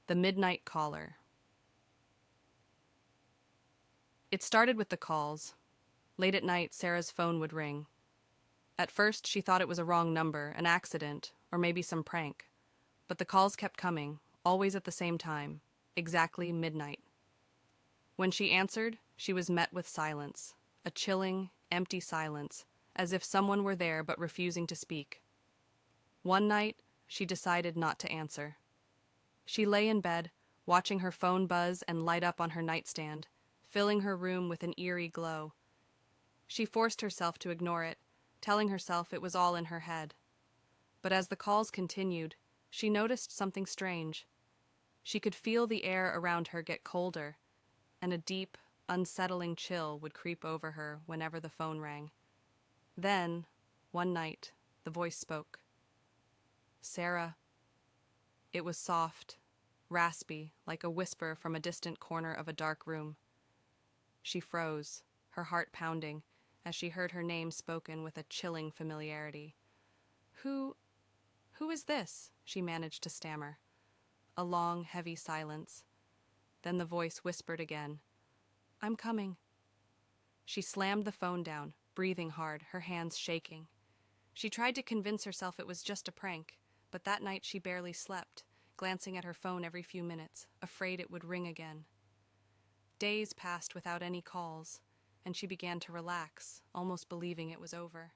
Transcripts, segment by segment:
The Midnight Caller. It started with the calls. Late at night, Sarah's phone would ring. At first, she thought it was a wrong number, an accident, or maybe some prank. But the calls kept coming, always at the same time, exactly midnight. When she answered, she was met with silence, a chilling, empty silence, as if someone were there but refusing to speak. One night, she decided not to answer. She lay in bed, watching her phone buzz and light up on her nightstand, filling her room with an eerie glow. She forced herself to ignore it, telling herself it was all in her head. But as the calls continued, she noticed something strange. She could feel the air around her get colder, and a deep, unsettling chill would creep over her whenever the phone rang. Then, one night, the voice spoke. "Sarah." It was soft, raspy, like a whisper from a distant corner of a dark room. She froze, her heart pounding, as she heard her name spoken with a chilling familiarity. Who is this?" she managed to stammer. A long, heavy silence. Then the voice whispered again. "I'm coming." She slammed the phone down, breathing hard, her hands shaking. She tried to convince herself it was just a prank, but that night she barely slept, glancing at her phone every few minutes, afraid it would ring again. Days passed without any calls, and she began to relax, almost believing it was over.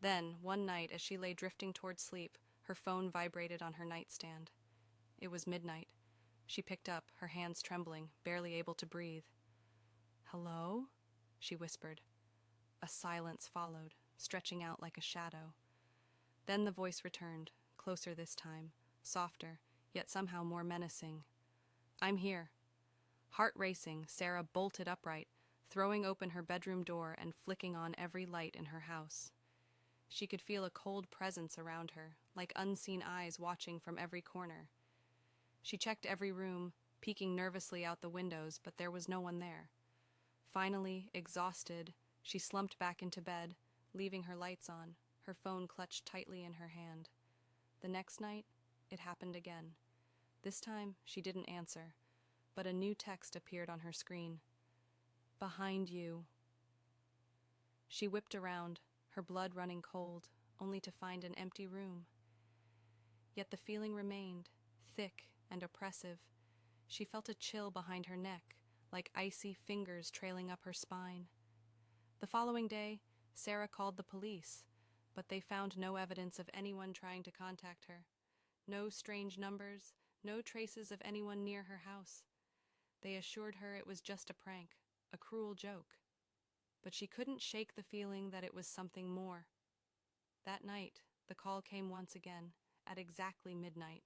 Then, one night, as she lay drifting toward sleep, her phone vibrated on her nightstand. It was midnight. She picked up, her hands trembling, barely able to breathe. "Hello?" she whispered. A silence followed, stretching out like a shadow. Then the voice returned, closer this time, softer, yet somehow more menacing. "I'm here." Heart racing, Sarah bolted upright, throwing open her bedroom door and flicking on every light in her house. She could feel a cold presence around her, like unseen eyes watching from every corner. She checked every room, peeking nervously out the windows, but there was no one there. Finally, exhausted, she slumped back into bed, leaving her lights on, her phone clutched tightly in her hand. The next night, it happened again. This time, she didn't answer, but a new text appeared on her screen. "Behind you." She whipped around, her blood running cold, only to find an empty room. Yet the feeling remained, thick and oppressive. She felt a chill behind her neck, like icy fingers trailing up her spine. The following day, Sarah called the police, but they found no evidence of anyone trying to contact her. No strange numbers, no traces of anyone near her house. They assured her it was just a prank, a cruel joke. But she couldn't shake the feeling that it was something more. That night, the call came once again, at exactly midnight.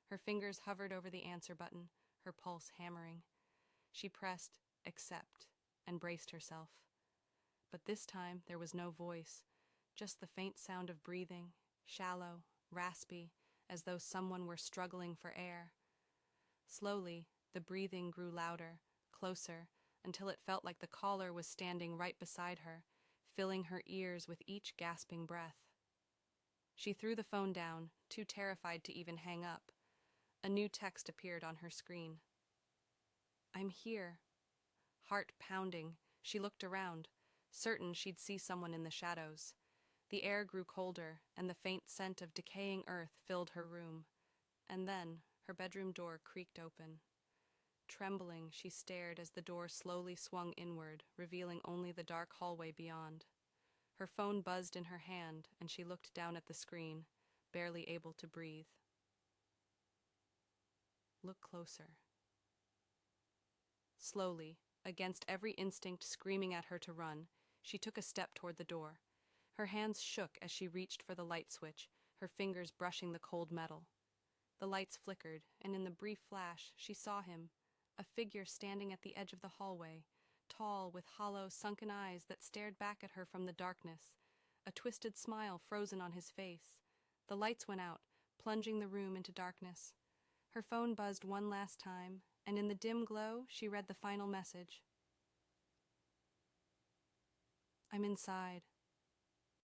Her fingers hovered over the answer button, her pulse hammering. She pressed accept and braced herself. But this time there was no voice, just the faint sound of breathing, shallow, raspy, as though someone were struggling for air. Slowly, the breathing grew louder, closer, until it felt like the caller was standing right beside her, filling her ears with each gasping breath. She threw the phone down, too terrified to even hang up. A new text appeared on her screen. "I'm here." Heart pounding, she looked around, certain she'd see someone in the shadows. The air grew colder, and the faint scent of decaying earth filled her room. And then her bedroom door creaked open. Trembling, she stared as the door slowly swung inward, revealing only the dark hallway beyond. Her phone buzzed in her hand, and she looked down at the screen, barely able to breathe. "Look closer." Slowly, against every instinct screaming at her to run, she took a step toward the door. Her hands shook as she reached for the light switch, her fingers brushing the cold metal. The lights flickered, and in the brief flash, she saw him, a figure standing at the edge of the hallway, tall, with hollow, sunken eyes that stared back at her from the darkness, a twisted smile frozen on his face. The lights went out, plunging the room into darkness. Her phone buzzed one last time, and in the dim glow, she read the final message. "I'm inside.